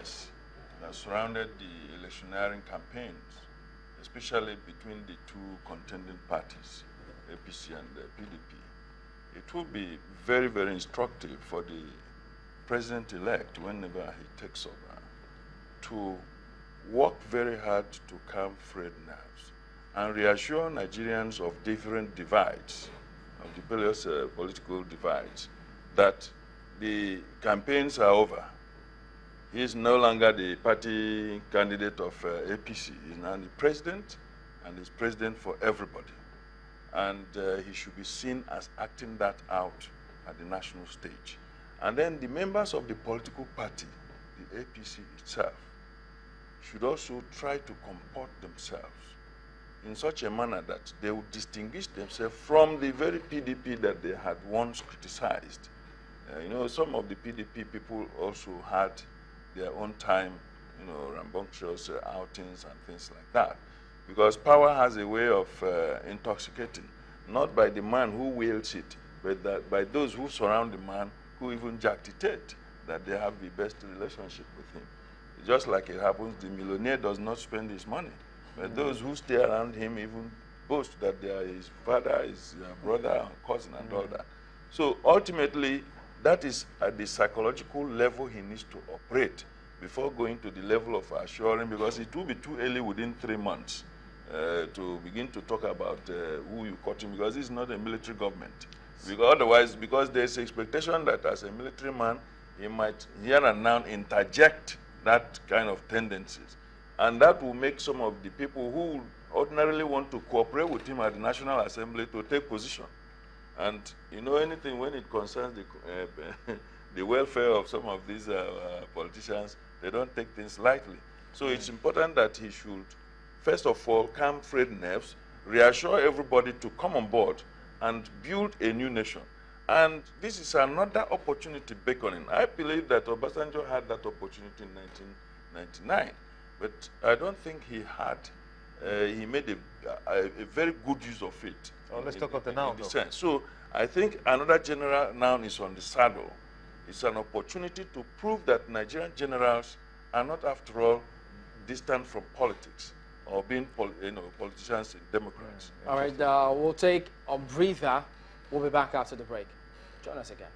bias that surrounded the electioneering campaigns, especially between the two contending parties, APC and the PDP, it will be very, very instructive for the president-elect, whenever he takes over, to work very hard to calm frayed nerves and reassure Nigerians of different divides, of the various political divides, that the campaigns are over. He is no longer the party candidate of APC. He is now the president, and is president for everybody. And he should be seen as acting that out at the national stage. And then the members of the political party, the APC itself, should also try to comport themselves in such a manner that they would distinguish themselves from the very PDP that they had once criticized. You know, some of the PDP people also had their own time, you know, rambunctious outings and things like that. Because power has a way of intoxicating, not by the man who wields it, but that by those who surround the man who even agitate that they have the best relationship with him. Just like it happens, the millionaire does not spend his money, but those who stay around him even boast that they are his father, his brother, cousin, and all that. So ultimately, that is at the psychological level he needs to operate before going to the level of assuring, because it will be too early within 3 months to begin to talk about who you caught him, because this is not a military government. Because otherwise, because there's expectation that as a military man, he might here and now interject that kind of tendencies. And that will make some of the people who ordinarily want to cooperate with him at the National Assembly to take position. And you know, anything when it concerns the, the welfare of some of these politicians, they don't take things lightly. So it's important that he should, first of all, calm frayed nerves, reassure everybody to come on board and build a new nation. And this is another opportunity beckoning. I believe that Obasanjo had that opportunity in 1999, but I don't think he had, he made a very good use of it. Oh, let's talk of the now, though. So I think another general now is on the saddle. It's an opportunity to prove that Nigerian generals are not, after all, distant from politics or being politicians and Democrats. All right, we'll take a breather. We'll be back after the break. Join us again.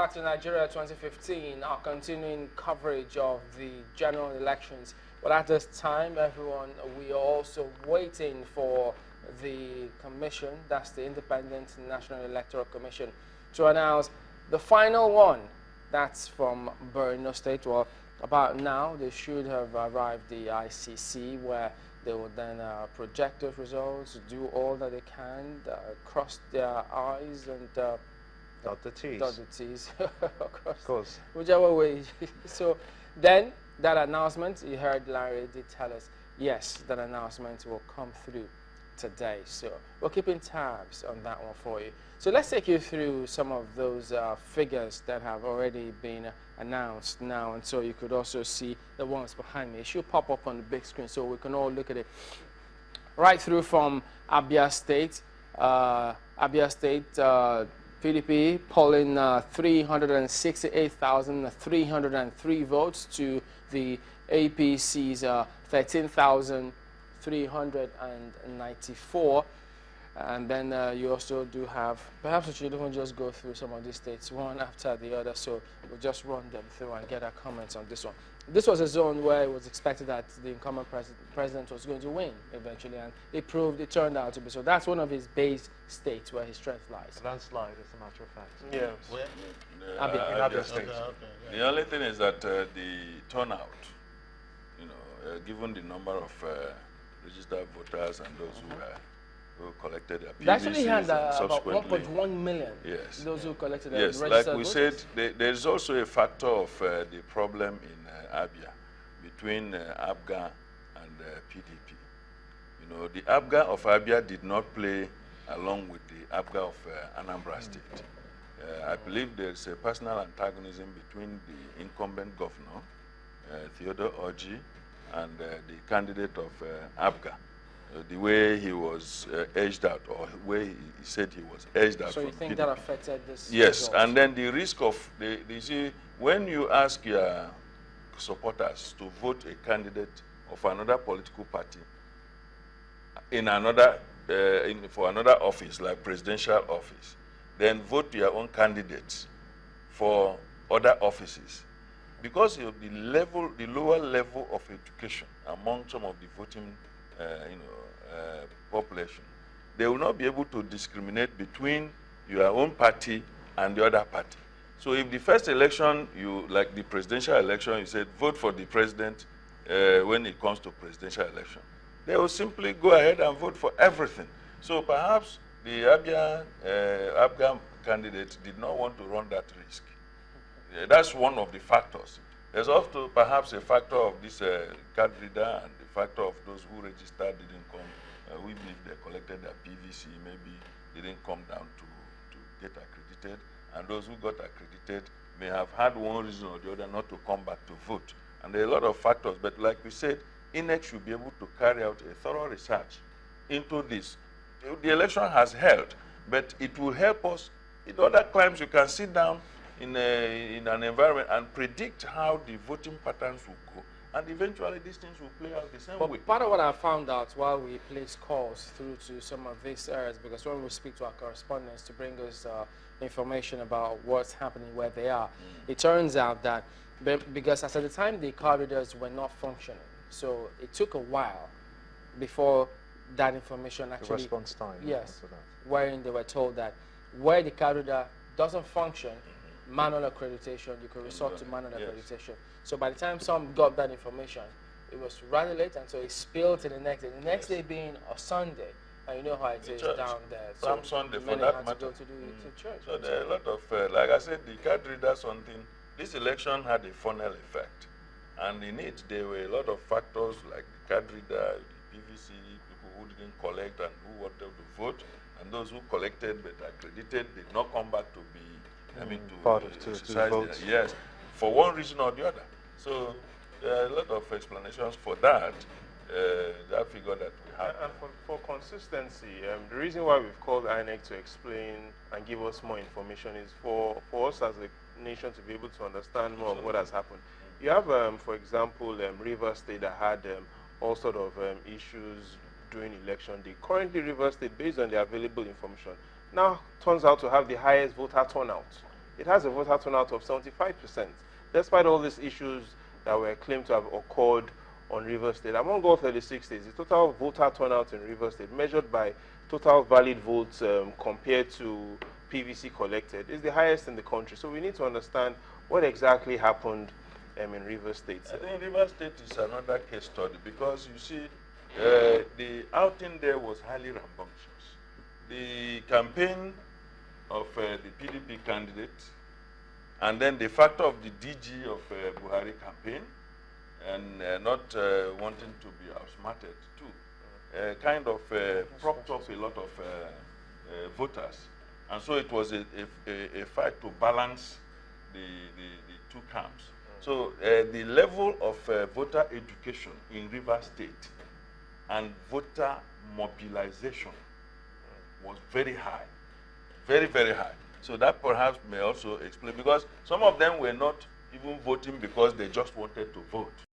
back to Nigeria 2015, our continuing coverage of the general elections. But at this time, everyone, we are also waiting for the commission, that's the Independent National Electoral Commission, to announce the final one. That's from Borno State. Well, about now, they should have arrived the ICC, where they will then project those results, do all that they can, cross their I's and dot the T's. Dot the T's. Of course. Whichever way. So then that announcement, you heard Larry did tell us, yes, that announcement will come through today. So we're keeping tabs on that one for you. So let's take you through some of those figures that have already been announced now. And so you could also see the ones behind me. It should pop up on the big screen so we can all look at it. Right through from Abia State. PDP polling 368,303 votes to the APC's 13,394. And then you also do have, perhaps we should even just go through some of these states one after the other, so we'll just run them through and get our comments on this one. This was a zone where it was expected that the incumbent president was going to win eventually, and it turned out to be so. That's one of his base states where his strength lies. Landslide, as a matter of fact. Yes. Abia State. The only thing is that the turnout, given the number of registered voters and those who collected their PVCs, they actually had about 1.1 million. Yes. Those who collected their yes, registered like we voters. said, there is also a factor of the problem in Abia between ABGA and PDP. The ABGA of Abia did not play along with the ABGA of Anambra State. I believe there is a personal antagonism between the incumbent governor, Theodore Orji, and the candidate of ABGA. The way he was edged out, or the way he said he was edged out. So you think PDP. that affected this? Yes, result? and then the risk of, you see, when you ask your supporters to vote a candidate of another political party in another, for another office, like presidential office, then vote your own candidates for other offices. Because of the lower level of education among some of the voting population, they will not be able to discriminate between your own party and the other party. So if the first election, like the presidential election, you said vote for the president when it comes to presidential election, they will simply go ahead and vote for everything. So perhaps the Abga candidate did not want to run that risk. That's one of the factors. There's also perhaps a factor of this card reader and the factor of those who registered didn't come. We believe they collected their PVC, maybe didn't come down to get accredited. And those who got accredited may have had one reason or the other not to come back to vote. And there are a lot of factors. But like we said, INEC should be able to carry out a thorough research into this. The election has held, but it will help us. In other times, you can sit down in an environment and predict how the voting patterns will go. And eventually, these things will play out the same way. Part of what I found out while we placed calls through to some of these areas, because when we speak to our correspondents to bring us information about what's happening where they are, it turns out that, because as at the time the corridors were not functioning, so it took a while before that information actually... The response time. Yes, wherein they were told that where the corridor doesn't function, manual accreditation, you could resort to manual accreditation. So by the time some got that information, it was rather late, and so it spilled to the next day. The next day being a Sunday, and you know how it is down there. Some Sunday, for many that had matter. to go to church. So there are a lot of, like I said, the card reader something. This election had a funnel effect, and in it there were a lot of factors like the card reader, the PVC, people who didn't collect and who wanted to vote, and those who collected but accredited did not come back to be. To vote. Yes, for one reason or the other. So there are a lot of explanations for that. That figure that we have. And for consistency, the reason why we've called INEC to explain and give us more information is for us as a nation to be able to understand more of what has happened. You have, for example, Rivers State that had all sort of issues during election day. Currently, Rivers State, based on the available information, now turns out to have the highest voter turnout it has a voter turnout of 75%, despite all these issues that were claimed to have occurred on Rivers State. Among all 36 states, the total voter turnout in Rivers State, measured by total valid votes compared to PVC collected, is the highest in the country. So we need to understand what exactly happened in Rivers State. I think Rivers State is another case study because you see, the outing there was highly rambunctious. The campaign of the PDP candidate, and then the factor of the DG of Buhari campaign, and not wanting to be outsmarted too, kind of propped up a lot of voters. And so it was a fight to balance the two camps. So the level of voter education in Rivers State and voter mobilization was very high, very, very high. So that perhaps may also explain, because some of them were not even voting because they just wanted to vote.